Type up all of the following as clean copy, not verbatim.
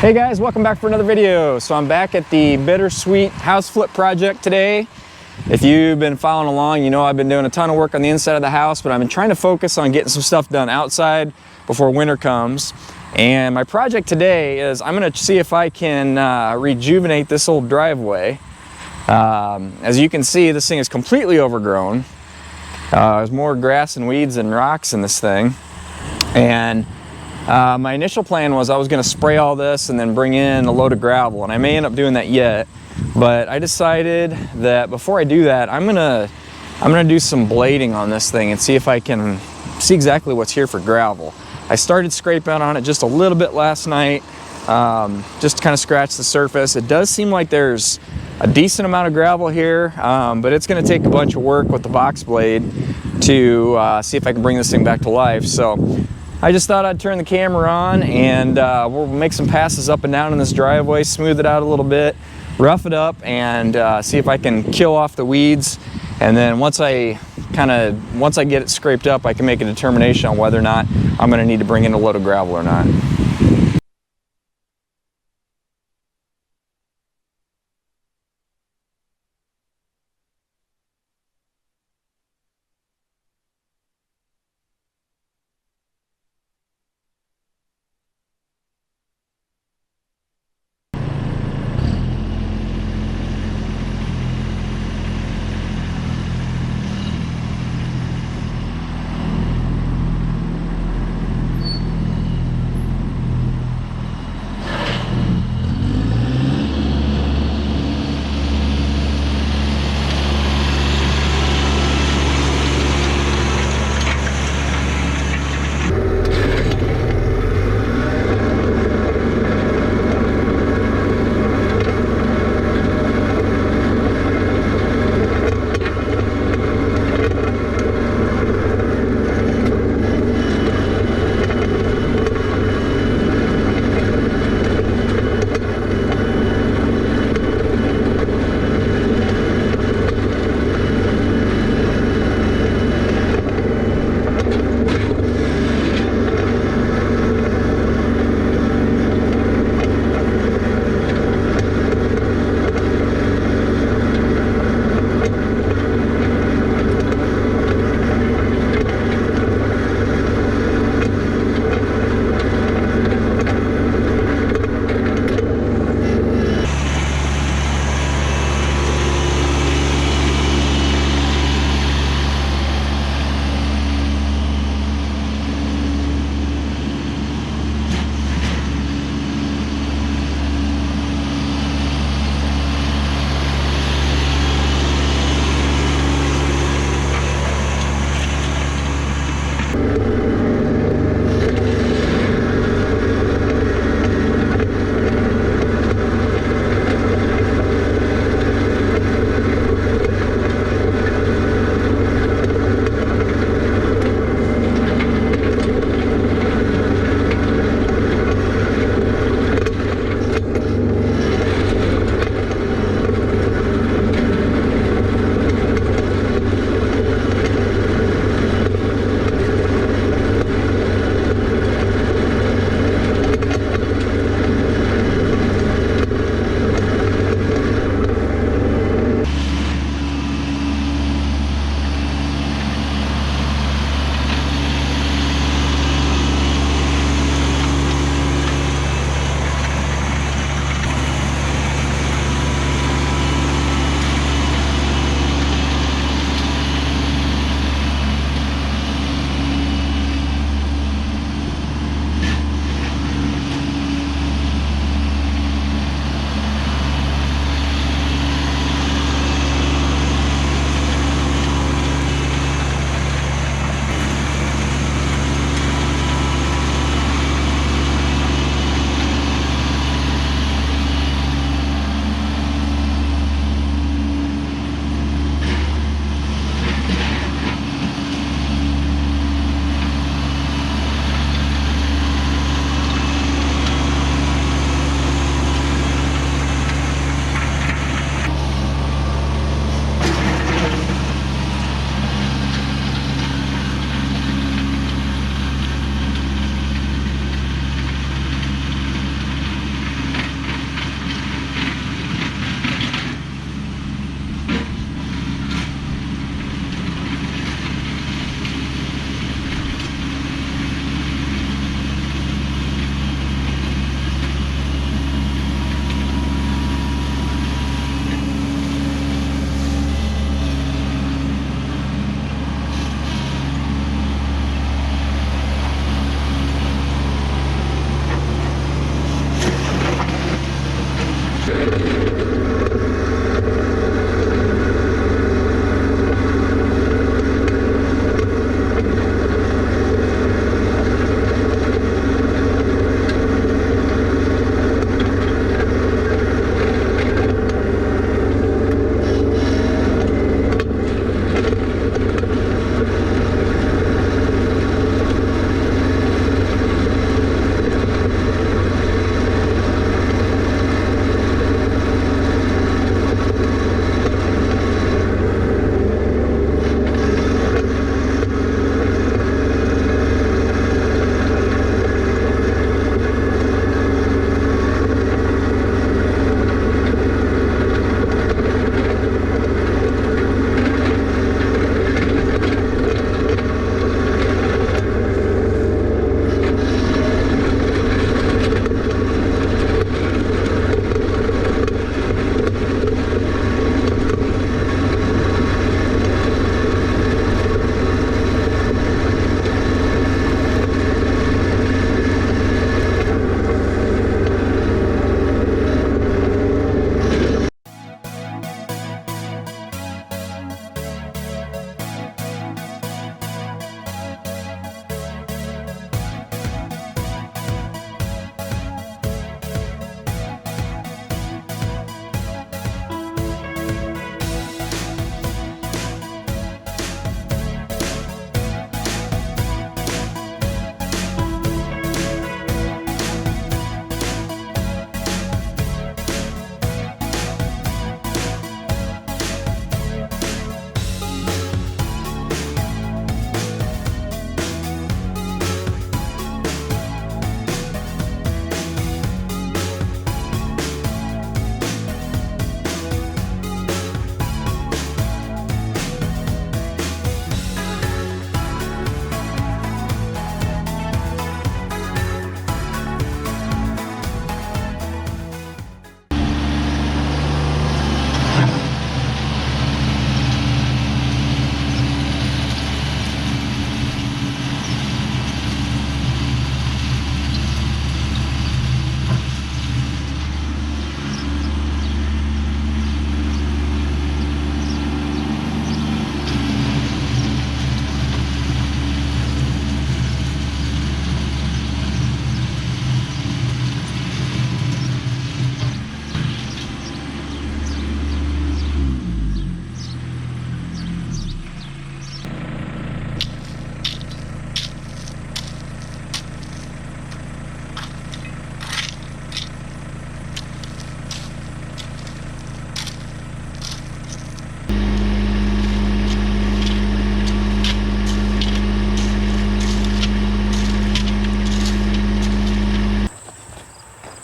Hey guys, welcome back for another video. So I'm back at the Bittersweet house flip project today. If you've been following along, you know I've been doing a ton of work on the inside of the house, but I've been trying to focus on getting some stuff done outside before winter comes. And my project today is I'm going to see if I can rejuvenate this old driveway. As you can see, this thing is completely overgrown. There's more grass and weeds and rocks in this thing. And my initial plan was I was going to spray all this and then bring in a load of gravel, and I may end up doing that yet, but I decided that before I do that, I'm gonna do some blading on this thing and see if I can see exactly what's here for gravel. I started scraping on it just a little bit last night, just to kind of scratch the surface. It does seem like there's a decent amount of gravel here, but it's going to take a bunch of work with the box blade to see if I can bring this thing back to life. So I just thought I'd turn the camera on and we'll make some passes up and down in this driveway, smooth it out a little bit, rough it up, and see if I can kill off the weeds. And then once I get it scraped up, I can make a determination on whether or not I'm going to need to bring in a load of gravel or not.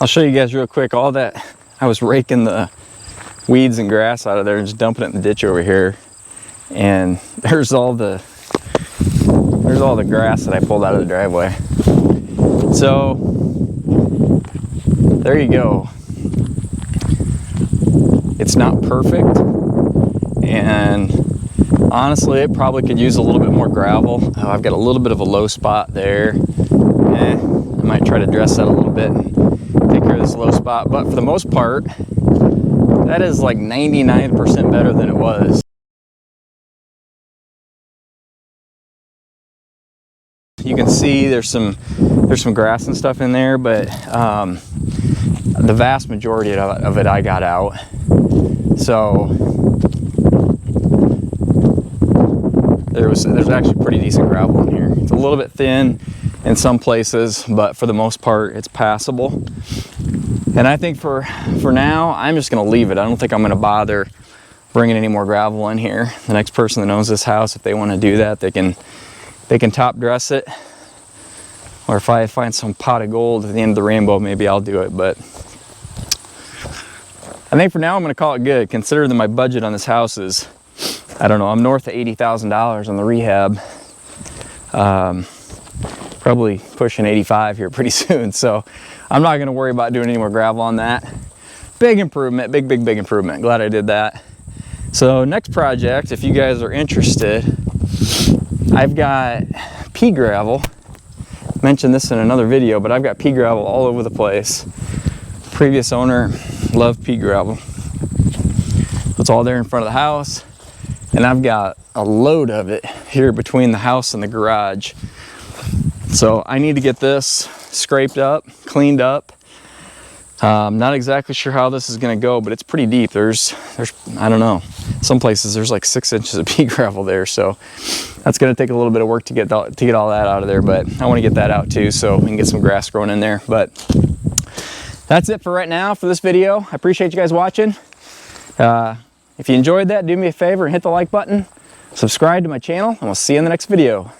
I'll show you guys real quick. All that, I was raking the weeds and grass out of there and just dumping it in the ditch over here. And there's all the grass that I pulled out of the driveway. So there you go. It's not perfect, and honestly it probably could use a little bit more gravel. I've got a little bit of a low spot there. I might try to dress that a little bit and take care of this low spot, but for the most part that is like 99% better than it was. You can see there's some grass and stuff in there, but the vast majority of it I got out. So there's actually pretty decent gravel in here. It's a little bit thin in some places, but for the most part it's passable. And I think for now I'm just going to leave it. I don't think I'm going to bother bringing any more gravel in here. The next person that owns this house, if they want to do that, they can top dress it. Or if I find some pot of gold at the end of the rainbow, maybe I'll do it. But I think for now I'm going to call it good, considering that my budget on this house is, I don't know, I'm north of $80,000 on the rehab. Probably pushing 85 here pretty soon. So I'm not going to worry about doing any more gravel on that. Big improvement, big improvement. Glad I did that. So next project, if you guys are interested, I've got pea gravel. Mentioned this in another video, but I've got pea gravel all over the place. Previous owner loved pea gravel. It's all there in front of the house, and I've got a load of it here between the house and the garage. So I need to get this scraped up, cleaned up. Not exactly sure how this is going to go, but it's pretty deep. There's I don't know, some places there's like 6 inches of pea gravel there, so that's going to take a little bit of work to get all that out of there, but I want to get that out too so we can get some grass growing in there. But that's it for right now for this video. I appreciate you guys watching. If you enjoyed that, do me a favor and hit the like button, subscribe to my channel, and we'll see you in the next video.